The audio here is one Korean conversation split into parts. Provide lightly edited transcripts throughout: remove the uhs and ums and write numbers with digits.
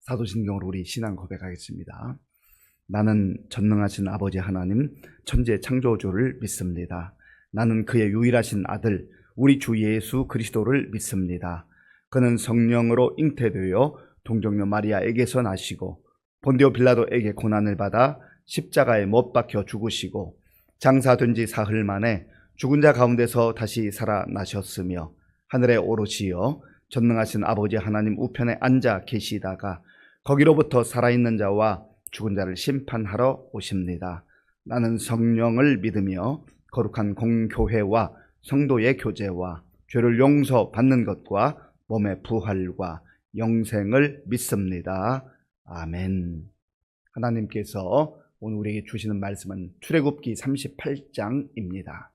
사도신경으로 우리 신앙 고백하겠습니다. 나는 전능하신 아버지 하나님 천재 창조주를 믿습니다. 나는 그의 유일하신 아들 우리 주 예수 그리스도를 믿습니다. 그는 성령으로 잉태되어 동정녀 마리아에게서 나시고 본디오 빌라도에게 고난을 받아 십자가에 못 박혀 죽으시고 장사된 지 사흘 만에 죽은 자 가운데서 다시 살아나셨으며 하늘에 오르시어 전능하신 아버지 하나님 우편에 앉아 계시다가 거기로부터 살아있는 자와 죽은 자를 심판하러 오십니다. 나는 성령을 믿으며 거룩한 공교회와 성도의 교제와 죄를 용서받는 것과 몸의 부활과 영생을 믿습니다. 아멘. 하나님께서 오늘 우리에게 주시는 말씀은 출애굽기 38장입니다.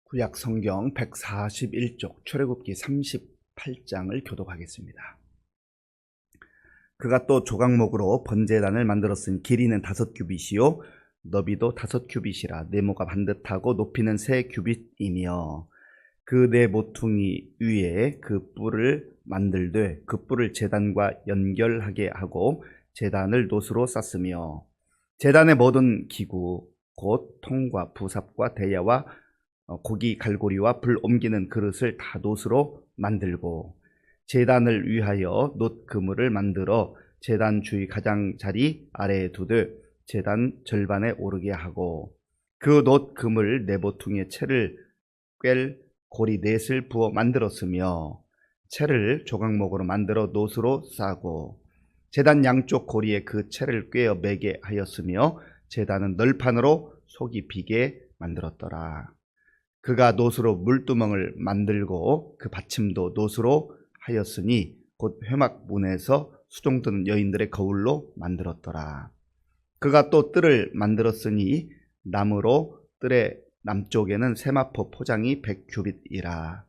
구약 성경 141쪽 출애굽기 38장을 교독하겠습니다. 그가 또 조각목으로 번제단을 만들었으니 길이는 5규빗이요 너비도 5규빗이라 네모가 반듯하고 높이는 3규빗이며 그 네 모퉁이 위에 그 뿔을 만들되 그 뿔을 제단과 연결하게 하고 제단을 놋으로 쌌으며 제단의 모든 기구 곧 통과 부삽과 대야와 고기 갈고리와 불 옮기는 그릇을 다 놋으로 만들고 제단을 위하여 놋 그물을 만들어 제단 주위 가장자리 아래에 두되 제단 절반에 오르게 하고 그 놋 그물 네 모퉁이에 채를 꿰 고리 넷을 부어 만들었으며 채를 조각목으로 만들어 놋으로 싸고 제단 양쪽 고리에 그 채를 꿰어 매게 하였으며 제단은 널판으로 속이 비게 만들었더라. 그가 놋으로 물두멍을 만들고 그 받침도 놋으로 하였으니 곧 회막문에서 수종드는 여인들의 거울로 만들었더라. 그가 또 뜰을 만들었으니 나무로 뜰의 남쪽에는 세마포 포장이 100규빗이라.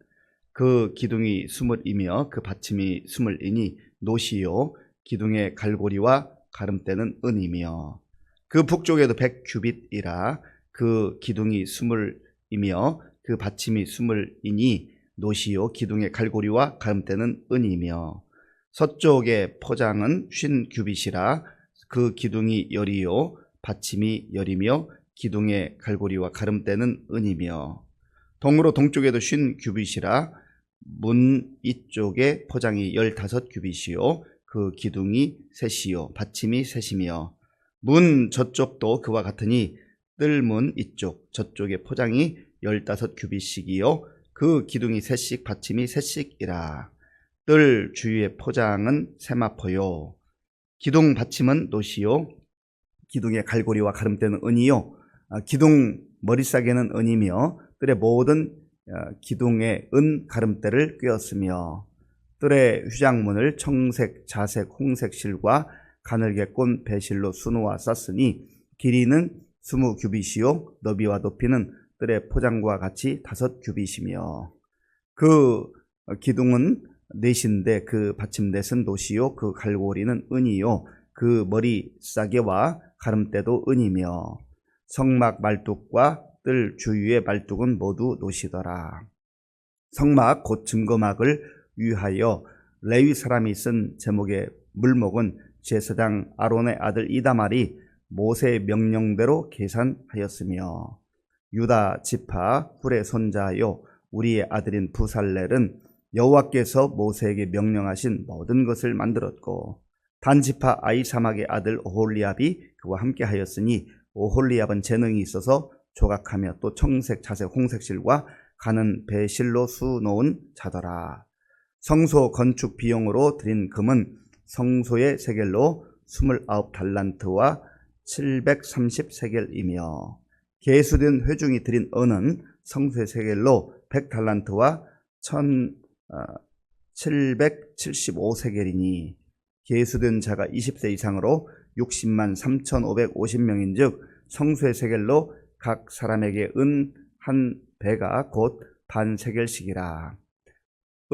그 기둥이 20이며 그 받침이 20이니 놋이요 기둥의 갈고리와 가름대는 은이며 그 북쪽에도 100규빗이라. 그 기둥이 20이며 그 받침이 20이니 놋이요 기둥의 갈고리와 가름대는 은이며 서쪽의 포장은 50규빗이라. 그 기둥이 열이요 받침이 열이며 기둥의 갈고리와 가름대는 은이며 동으로 동쪽에도 50규빗이라. 문 이쪽에 포장이 15규빗이요 그 기둥이 셋이요 받침이 셋이며 문 저쪽도 그와 같으니 뜰문 이쪽 저쪽에 포장이 15규빗씩이요 그 기둥이 셋씩 받침이 셋씩이라. 뜰 주위의 포장은 세마포요 기둥 받침은 놋이요 기둥의 갈고리와 가름대는 은이요 기둥 머리싸개는 은이며 뜰의 모든 기둥에 은 가름대를 꿰었으며 뜰의 휘장문을 청색, 자색, 홍색 실과 가늘게 꼰 배실로 수놓아 쌌으니 길이는 20규빗이요 너비와 높이는 뜰의 포장과 같이 5규빗이며 그 기둥은 넷인데 그 받침 넷은 놋이요 그 갈고리는 은이요 그 머리 싸개와 가름대도 은이며 성막 말뚝과 뜰 주위의 말뚝은 모두 놋이더라. 성막 곧 증거막을 위하여 레위 사람이 쓴 제목의 물목은 제사장 아론의 아들 이다말이 모세의 명령대로 계산하였으며 유다 지파 훌의 손자요 우리의 아들인 부살렐은 여호와께서 모세에게 명령하신 모든 것을 만들었고 단 지파 아히사막의 아들 오홀리압이 그와 함께 하였으니 오홀리압은 재능이 있어서 조각하며 또 청색, 자색, 홍색 실과 가는 배실로 수놓은 자더라. 성소 건축 비용으로 드린 금은 성소의 세겔로 29달란트와 730세겔이며 계수된 회중이 드린 은은 성소의 세겔로 100달란트와 1775세겔이니 계수된 자가 20세 이상으로 60만 3,550명인 즉 성소의 세겔로 각 사람에게 은 한 배가 곧 반 세겔씩이라.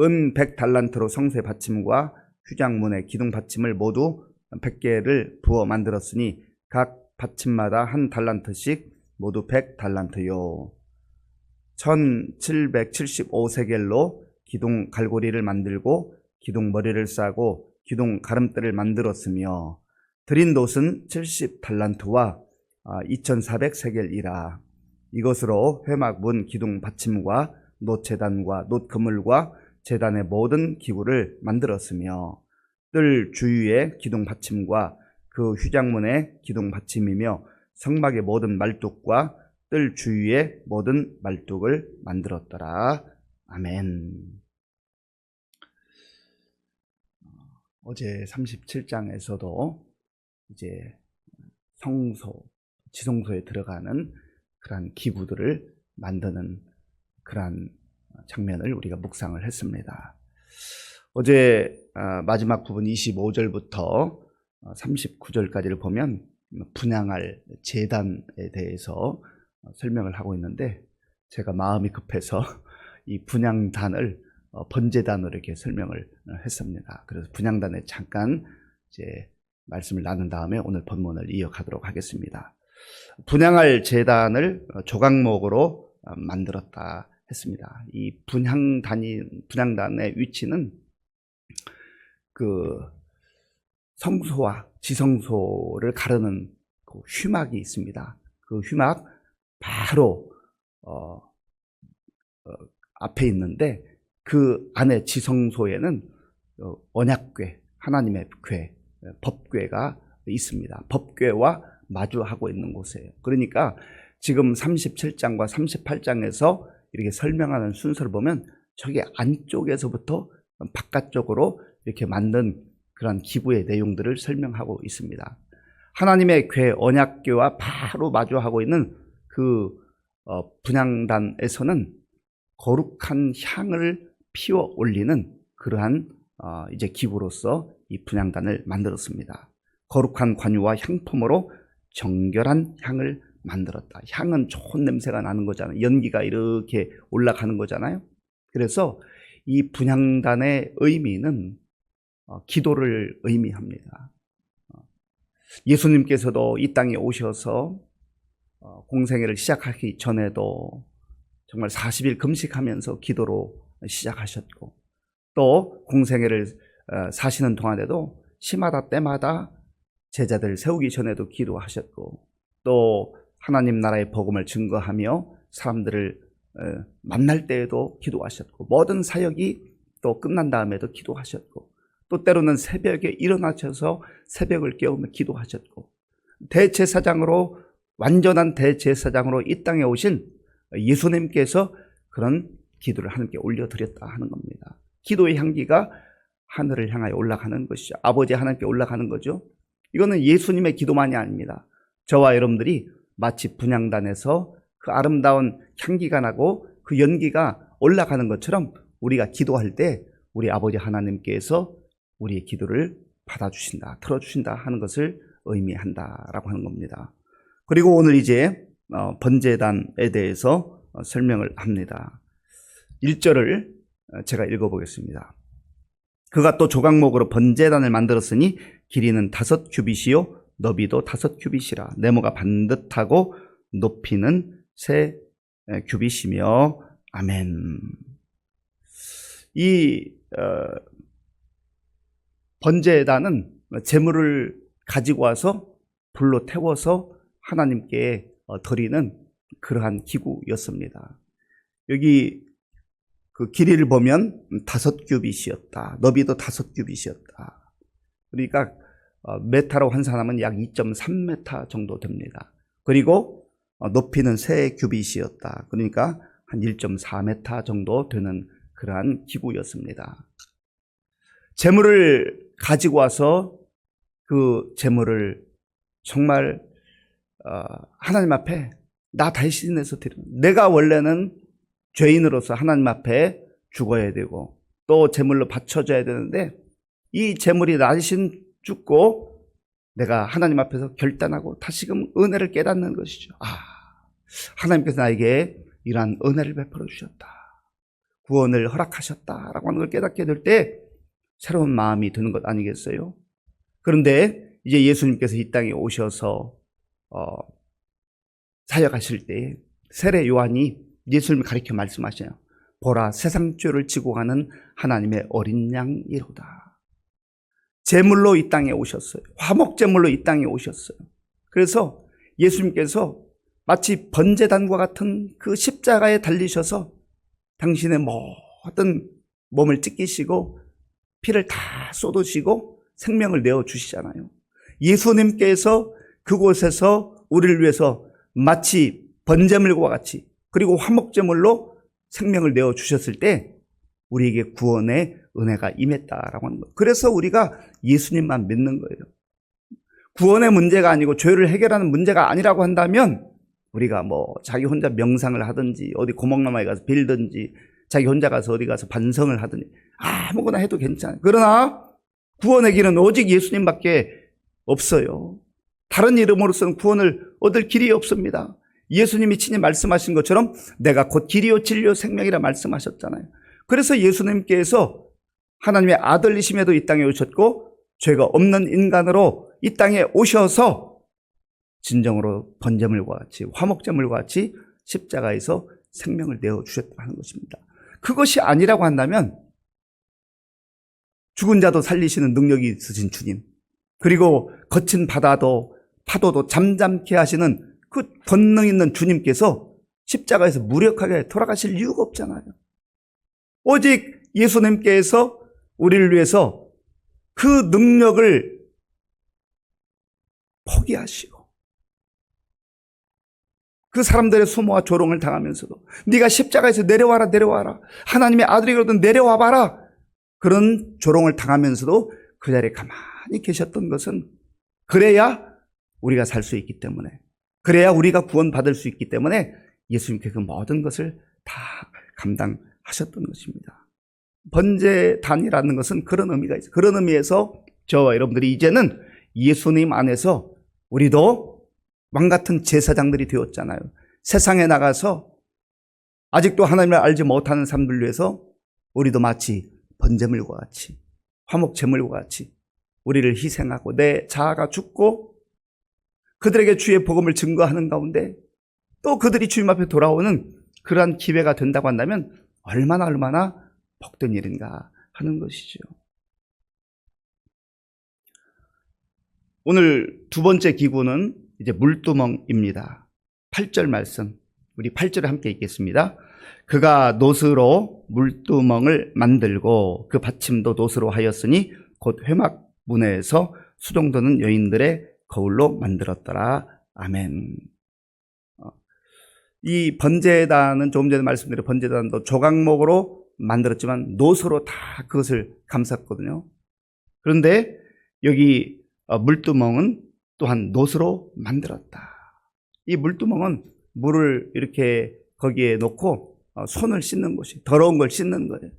은 100달란트로 성소의 받침과 휘장문의 기둥 받침을 모두 100개를 부어 만들었으니 각 받침마다 한 달란트씩 모두 100달란트요. 1775세겔로 기둥 갈고리를 만들고 기둥 머리를 싸고 기둥 가름대를 만들었으며 드린 돛은 70달란트와 2400세겔이라. 이것으로 회막 문 기둥 받침과 놋 제단과 놋 그물과 제단의 모든 기구를 만들었으며 뜰 주위의 기둥 받침과 그 휘장문의 기둥 받침이며 성막의 모든 말뚝과 뜰 주위의 모든 말뚝을 만들었더라. 아멘. 어제 37장에서도 이제 성소, 지성소에 들어가는 그러한 기구들을 만드는 그러한 장면을 우리가 묵상을 했습니다. 어제 마지막 부분 25절부터 39절까지를 보면 분향할 제단에 대해서 설명을 하고 있는데, 제가 마음이 급해서 이 분향단을 번제단으로 이렇게 설명을 했습니다. 그래서 분향단에 잠깐 이제 말씀을 나눈 다음에 오늘 본문을 이어가도록 하겠습니다. 분향할 제단을 조각목으로 만들었다 했습니다. 이 분향단의 위치는 그 성소와 지성소를 가르는 그 휘막이 있습니다. 그 휘막 바로 앞에 있는데, 그 안에 지성소에는 언약궤, 하나님의 궤, 법궤가 있습니다. 법궤와 마주하고 있는 곳이에요. 그러니까 지금 37장과 38장에서 이렇게 설명하는 순서를 보면 저기 안쪽에서부터 바깥쪽으로 이렇게 만든 그런 기구의 내용들을 설명하고 있습니다. 하나님의 궤, 언약궤와 바로 마주하고 있는 그 분향단에서는 거룩한 향을 피워 올리는 그러한 이제 기구로서 이 분향단을 만들었습니다. 거룩한 관유와 향품으로 정결한 향을 만들었다. 향은 좋은 냄새가 나는 거잖아요. 연기가 이렇게 올라가는 거잖아요. 그래서 이 분향단의 의미는 기도를 의미합니다. 예수님께서도 이 땅에 오셔서 공생애를 시작하기 전에도 정말 40일 금식하면서 기도로 시작하셨고, 또 공생애를 사시는 동안에도 시마다 때마다 제자들 세우기 전에도 기도하셨고, 또 하나님 나라의 복음을 증거하며 사람들을 만날 때에도 기도하셨고, 모든 사역이 또 끝난 다음에도 기도하셨고, 또 때로는 새벽에 일어나셔서 새벽을 깨우며 기도하셨고, 대제사장으로, 완전한 대제사장으로 이 땅에 오신 예수님께서 그런 기도를 하나님께 올려드렸다 하는 겁니다. 기도의 향기가 하늘을 향하여 올라가는 것이죠. 아버지 하나님께 올라가는 거죠. 이거는 예수님의 기도만이 아닙니다. 저와 여러분들이 마치 분향단에서 그 아름다운 향기가 나고 그 연기가 올라가는 것처럼 우리가 기도할 때 우리 아버지 하나님께서 우리의 기도를 받아주신다, 들어주신다 하는 것을 의미한다라고 하는 겁니다. 그리고 오늘 이제 번제단에 대해서 설명을 합니다. 1절을 제가 읽어보겠습니다. 그가 또 조각목으로 번제단을 만들었으니 길이는 5규빗이요 너비도 5규빗이라. 네모가 반듯하고 높이는 3규빗이며. 아멘. 이 번제단은 제물을 가지고 와서 불로 태워서 하나님께 드리는 그러한 기구였습니다. 여기 그 길이를 보면 5규빗이었다. 너비도 5규빗이었다. 그러니까 메타로 환산하면 약 2.3m 정도 됩니다. 그리고 높이는 3규빗이었다. 그러니까 한 1.4m 정도 되는 그러한 기구였습니다. 제물을 가지고 와서 그 제물을 정말 하나님 앞에 나 대신해서 드리는, 내가 원래는 죄인으로서 하나님 앞에 죽어야 되고 또 제물로 바쳐져야 되는데, 이 제물이 나 대신 죽고 내가 하나님 앞에서 결단하고 다시금 은혜를 깨닫는 것이죠. 하나님께서 나에게 이러한 은혜를 베풀어 주셨다, 구원을 허락하셨다라고 하는 걸 깨닫게 될 때 새로운 마음이 드는 것 아니겠어요? 그런데 이제 예수님께서 이 땅에 오셔서 사역하실 때 세례 요한이 예수님을 가리켜 말씀하셔요. 보라 세상 죄를 지고 가는 하나님의 어린 양이로다. 제물로 이 땅에 오셨어요. 화목제물로 이 땅에 오셨어요. 그래서 예수님께서 마치 번제단과 같은 그 십자가에 달리셔서 당신의 모든 몸을 찢기시고 피를 다 쏟으시고 생명을 내어주시잖아요. 예수님께서 그곳에서 우리를 위해서 마치 번제물과 같이 그리고 화목제물로 생명을 내어주셨을 때 우리에게 구원의 은혜가 임했다라고 하는 거예요. 그래서 우리가 예수님만 믿는 거예요. 구원의 문제가 아니고 죄를 해결하는 문제가 아니라고 한다면 우리가 뭐 자기 혼자 명상을 하든지 어디 고목나무에 가서 빌든지 자기 혼자 가서 어디 가서 반성을 하든지 아무거나 해도 괜찮아요. 그러나 구원의 길은 오직 예수님밖에 없어요. 다른 이름으로서는 구원을 얻을 길이 없습니다. 예수님이 친히 말씀하신 것처럼 내가 곧 길이요 진리요 생명이라 말씀하셨잖아요. 그래서 예수님께서 하나님의 아들이심에도 이 땅에 오셨고 죄가 없는 인간으로 이 땅에 오셔서 진정으로 번제물과 같이 화목제물과 같이 십자가에서 생명을 내어주셨다는 것입니다. 그것이 아니라고 한다면 죽은 자도 살리시는 능력이 있으신 주님, 그리고 거친 바다도 파도도 잠잠케 하시는 그 권능 있는 주님께서 십자가에서 무력하게 돌아가실 이유가 없잖아요. 오직 예수님께서 우리를 위해서 그 능력을 포기하시고 그 사람들의 수모와 조롱을 당하면서도 네가 십자가에서 내려와라 내려와라 하나님의 아들이거든 내려와 봐라 그런 조롱을 당하면서도 그 자리에 가만히 계셨던 것은 그래야 우리가 살 수 있기 때문에 그래야 우리가 구원받을 수 있기 때문에 예수님께서 그 모든 것을 다 감당하셨던 것입니다. 번제단이라는 것은 그런 의미가 있어요. 그런 의미에서 저와 여러분들이 이제는 예수님 안에서 우리도 왕같은 제사장들이 되었잖아요. 세상에 나가서 아직도 하나님을 알지 못하는 사람들 위해서 우리도 마치 번제물과 같이 화목제물과 같이 우리를 희생하고 내 자아가 죽고 그들에게 주의 복음을 증거하는 가운데 또 그들이 주님 앞에 돌아오는 그러한 기회가 된다고 한다면 얼마나 복된 일인가 하는 것이죠. 오늘 두 번째 기구는 이제 물두멍입니다. 8절 말씀, 우리 8절에 함께 읽겠습니다. 그가 놋으로 물두멍을 만들고 그 받침도 놋으로 하였으니 곧 회막문에서 수종드는 여인들의 거울로 만들었더라. 아멘. 이 번제단은 조금 전에 말씀드린 번제단도 조각목으로 만들었지만 놋으로 다 그것을 감쌌거든요. 그런데 여기 물두멍은 또한 놋으로 만들었다. 이 물두멍은 물을 이렇게 거기에 놓고 손을 씻는 곳이 더러운 걸 씻는 거예요.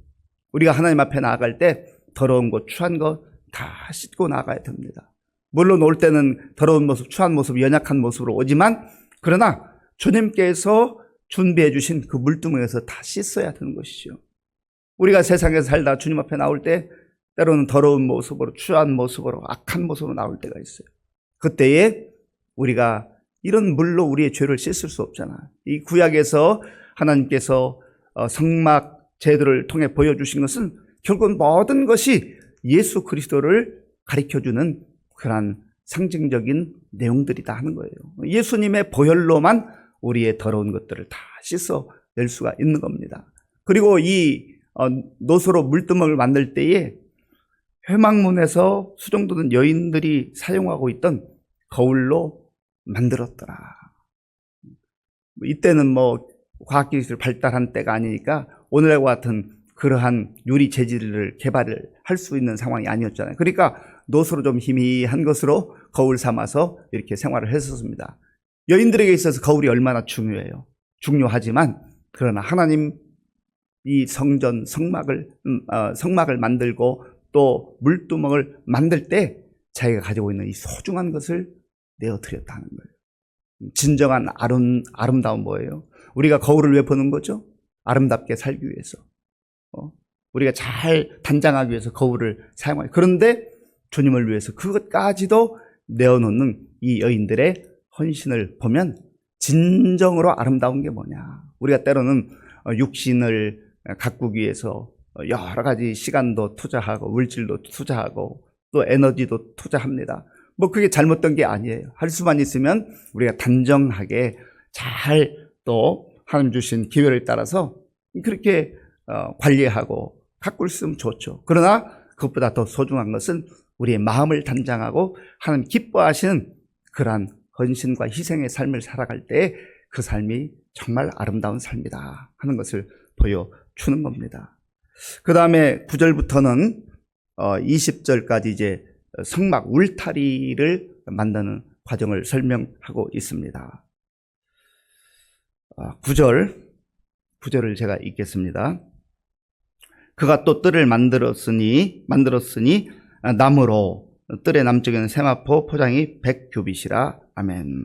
우리가 하나님 앞에 나아갈 때 더러운 것, 추한 것 다 씻고 나가야 됩니다. 물론 올 때는 더러운 모습, 추한 모습, 연약한 모습으로 오지만 그러나 주님께서 준비해 주신 그 물두멍에서 다 씻어야 되는 것이죠. 우리가 세상에서 살다 주님 앞에 나올 때 때로는 더러운 모습으로, 추한 모습으로, 악한 모습으로 나올 때가 있어요. 그때에 우리가 이런 물로 우리의 죄를 씻을 수 없잖아요. 이 구약에서 하나님께서 성막 제도를 통해 보여주신 것은 결국 모든 것이 예수 그리스도를 가르쳐주는 그러한 상징적인 내용들이다 하는 거예요. 예수님의 보혈로만 우리의 더러운 것들을 다 씻어낼 수가 있는 겁니다. 그리고 이 놋으로 물두멍을 만들 때에 회막문에서 수종드는 여인들이 사용하고 있던 거울로 만들었더라. 이때는 뭐 과학기술이 발달한 때가 아니니까 오늘과 같은 그러한 유리 재질을 개발을 할 수 있는 상황이 아니었잖아요. 그러니까 놋으로 좀 희미한 것으로 거울 삼아서 이렇게 생활을 했었습니다. 여인들에게 있어서 거울이 얼마나 중요해요. 중요하지만 그러나 하나님 이 성전 성막을 만들고 또 물두멍을 만들 때 자기가 가지고 있는 이 소중한 것을 내어드렸다는 거예요. 진정한 아름다운 뭐예요? 우리가 거울을 왜 보는 거죠? 아름답게 살기 위해서. 우리가 잘 단장하기 위해서 거울을 사용해요. 그런데 주님을 위해서 그것까지도 내어놓는 이 여인들의 헌신을 보면 진정으로 아름다운 게 뭐냐. 우리가 때로는 육신을 가꾸기 위해서 여러 가지 시간도 투자하고 물질도 투자하고 또 에너지도 투자합니다. 뭐 그게 잘못된 게 아니에요. 할 수만 있으면 우리가 단정하게 잘 또 하나님 주신 기회를 따라서 그렇게 관리하고 가꿀 수 있으면 좋죠. 그러나 그것보다 더 소중한 것은 우리의 마음을 단장하고 하나님 기뻐하시는 그러한 헌신과 희생의 삶을 살아갈 때 그 삶이 정말 아름다운 삶이다 하는 것을 보여주는 겁니다. 그 다음에 9절부터는 20절까지 이제 성막 울타리를 만드는 과정을 설명하고 있습니다. 9절을 제가 읽겠습니다. 그가 또 뜰을 만들었으니 나무로 뜰의 남쪽에는 세마포 포장이 100규빗이라. 아멘.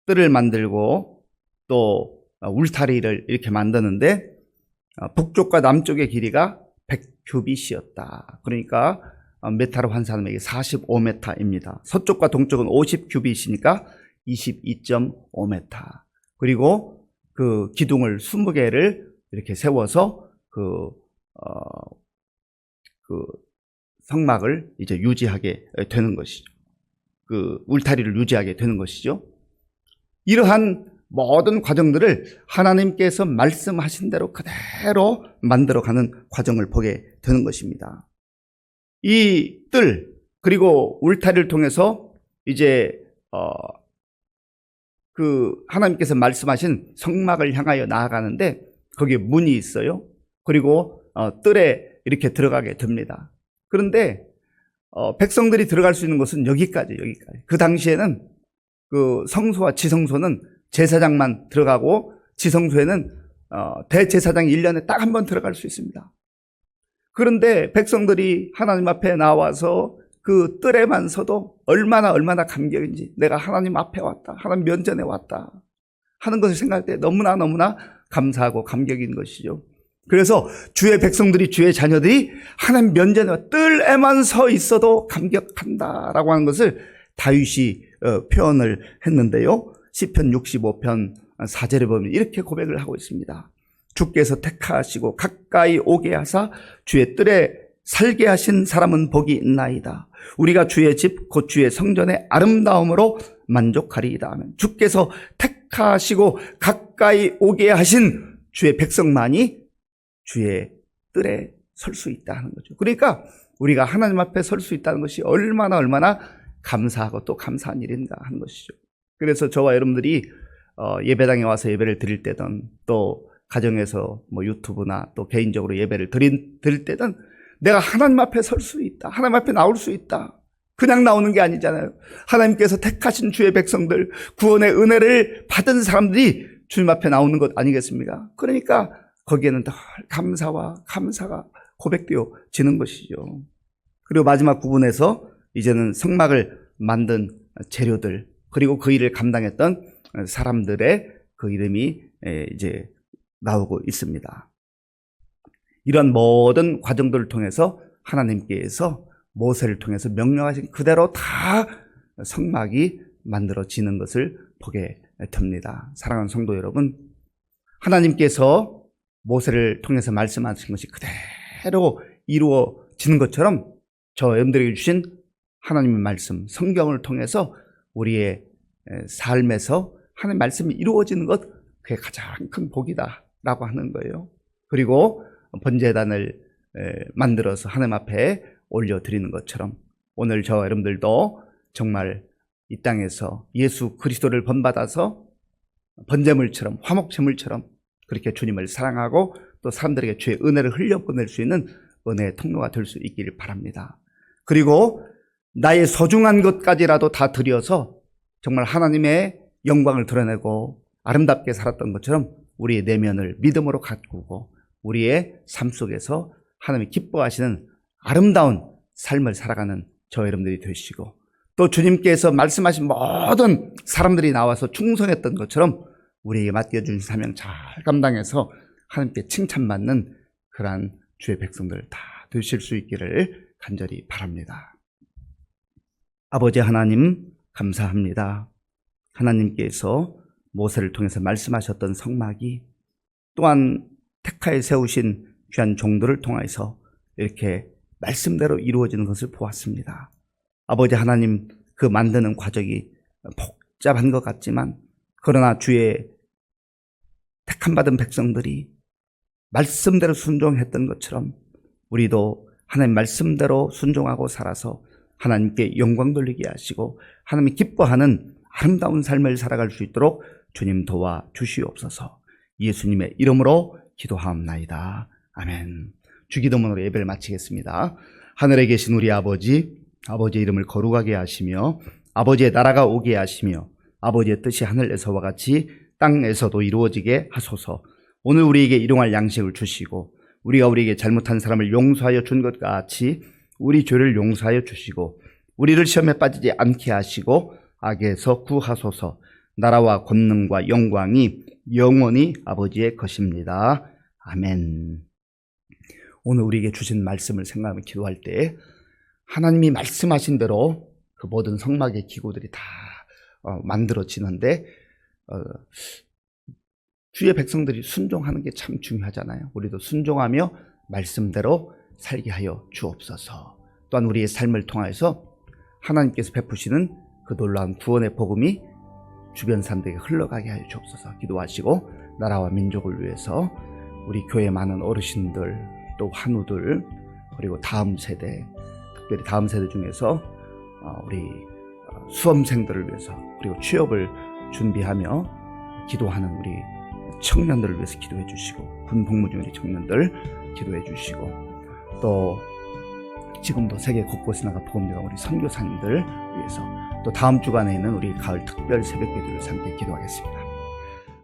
뜰을 만들고 또 울타리를 이렇게 만드는데 북쪽과 남쪽의 길이가 100규빗이었다. 그러니까 메타로 환산하면 45m입니다. 서쪽과 동쪽은 50규빗이니까 22.5m. 그리고 그 기둥을 20개를 이렇게 세워서 그 성막을 이제 유지하게 되는 것이죠. 그 울타리를 유지하게 되는 것이죠. 이러한 모든 과정들을 하나님께서 말씀하신 대로 그대로 만들어가는 과정을 보게 되는 것입니다. 이 뜰 그리고 울타리를 통해서 이제 그 하나님께서 말씀하신 성막을 향하여 나아가는데 거기에 문이 있어요. 그리고 뜰에 이렇게 들어가게 됩니다. 그런데 백성들이 들어갈 수 있는 곳은 여기까지. 그 당시에는 그 성소와 지성소는 제사장만 들어가고 지성소에는 대제사장이 1년에 딱 한 번 들어갈 수 있습니다. 그런데 백성들이 하나님 앞에 나와서 그 뜰에만 서도 얼마나 감격인지, 내가 하나님 앞에 왔다, 하나님 면전에 왔다 하는 것을 생각할 때 너무나 감사하고 감격인 것이죠. 그래서 주의 백성들이, 주의 자녀들이 하나님 면전에 뜰에만 서 있어도 감격한다라고 하는 것을 다윗이 표현을 했는데요. 시편 65편 4절에 보면 이렇게 고백을 하고 있습니다. 주께서 택하시고 가까이 오게 하사 주의 뜰에 살게 하신 사람은 복이 있나이다. 우리가 주의 집 곧 주의 성전의 아름다움으로 만족하리이다 하면, 주께서 택하시고 가까이 오게 하신 주의 백성만이 주의 뜰에 설 수 있다 하는 거죠. 그러니까 우리가 하나님 앞에 설 수 있다는 것이 얼마나 감사하고 또 감사한 일인가 하는 것이죠. 그래서 저와 여러분들이 예배당에 와서 예배를 드릴 때든 또 가정에서 뭐 유튜브나 또 개인적으로 예배를 드릴 때든 내가 하나님 앞에 설 수 있다, 하나님 앞에 나올 수 있다, 그냥 나오는 게 아니잖아요. 하나님께서 택하신 주의 백성들, 구원의 은혜를 받은 사람들이 주님 앞에 나오는 것 아니겠습니까? 그러니까 거기에는 더 감사가 고백되어지는 것이죠. 그리고 마지막 부분에서 이제는 성막을 만든 재료들, 그리고 그 일을 감당했던 사람들의 그 이름이 이제 나오고 있습니다. 이런 모든 과정들을 통해서 하나님께서 모세를 통해서 명령하신 그대로 다 성막이 만들어지는 것을 보게 됩니다. 사랑하는 성도 여러분, 하나님께서 모세를 통해서 말씀하신 것이 그대로 이루어지는 것처럼 저 여러분들에게 주신 하나님의 말씀, 성경을 통해서 우리의 삶에서 하나님의 말씀이 이루어지는 것, 그게 가장 큰 복이다라고 하는 거예요. 그리고 번제단을 만들어서 하나님 앞에 올려드리는 것처럼 오늘 저 여러분들도 정말 이 땅에서 예수 그리스도를 본받아서 번제물처럼, 화목제물처럼 그렇게 주님을 사랑하고 또 사람들에게 주의 은혜를 흘려보낼 수 있는 은혜의 통로가 될 수 있기를 바랍니다. 그리고 나의 소중한 것까지라도 다 드려서 정말 하나님의 영광을 드러내고 아름답게 살았던 것처럼 우리의 내면을 믿음으로 가꾸고 우리의 삶 속에서 하나님이 기뻐하시는 아름다운 삶을 살아가는 저 여러분들이 되시고, 또 주님께서 말씀하신 모든 사람들이 나와서 충성했던 것처럼 우리에게 맡겨주신 사명 잘 감당해서 하나님께 칭찬받는 그러한 주의 백성들 다 되실 수 있기를 간절히 바랍니다. 아버지 하나님, 감사합니다. 하나님께서 모세를 통해서 말씀하셨던 성막이 또한 택하에 세우신 귀한 종들을 통해서 이렇게 말씀대로 이루어지는 것을 보았습니다. 아버지 하나님, 그 만드는 과정이 복잡한 것 같지만 그러나 주의 택함 받은 백성들이 말씀대로 순종했던 것처럼 우리도 하나님 말씀대로 순종하고 살아서 하나님께 영광 돌리게 하시고 하나님이 기뻐하는 아름다운 삶을 살아갈 수 있도록 주님 도와 주시옵소서. 예수님의 이름으로 기도하옵나이다. 아멘. 주기도문으로 예배를 마치겠습니다. 하늘에 계신 우리 아버지, 아버지의 이름을 거룩하게 하시며 아버지의 나라가 오게 하시며 아버지의 뜻이 하늘에서와 같이 땅에서도 이루어지게 하소서. 오늘 우리에게 일용할 양식을 주시고 우리가 우리에게 잘못한 사람을 용서하여 준 것 같이 우리 죄를 용서하여 주시고 우리를 시험에 빠지지 않게 하시고 악에서 구하소서. 나라와 권능과 영광이 영원히 아버지의 것입니다. 아멘. 오늘 우리에게 주신 말씀을 생각하며 기도할 때 하나님이 말씀하신 대로 그 모든 성막의 기구들이 다 만들어지는데 주의 백성들이 순종하는 게 참 중요하잖아요. 우리도 순종하며 말씀대로 살게 하여 주옵소서. 또한 우리의 삶을 통해서 하나님께서 베푸시는 그 놀라운 구원의 복음이 주변 사람들에게 흘러가게 하여 주옵소서. 기도하시고 나라와 민족을 위해서 우리 교회 많은 어르신들 또 환우들 그리고 다음 세대, 특별히 다음 세대 중에서 우리 수험생들을 위해서 그리고 취업을 준비하며 기도하는 우리 청년들을 위해서 기도해 주시고 군 복무 중인 청년들 기도해 주시고 또 지금도 세계 곳곳에 나가 복음되는 우리 선교사님들 위해서 또 다음 주간에 있는 우리 가을 특별 새벽 기도를 함께 기도하겠습니다.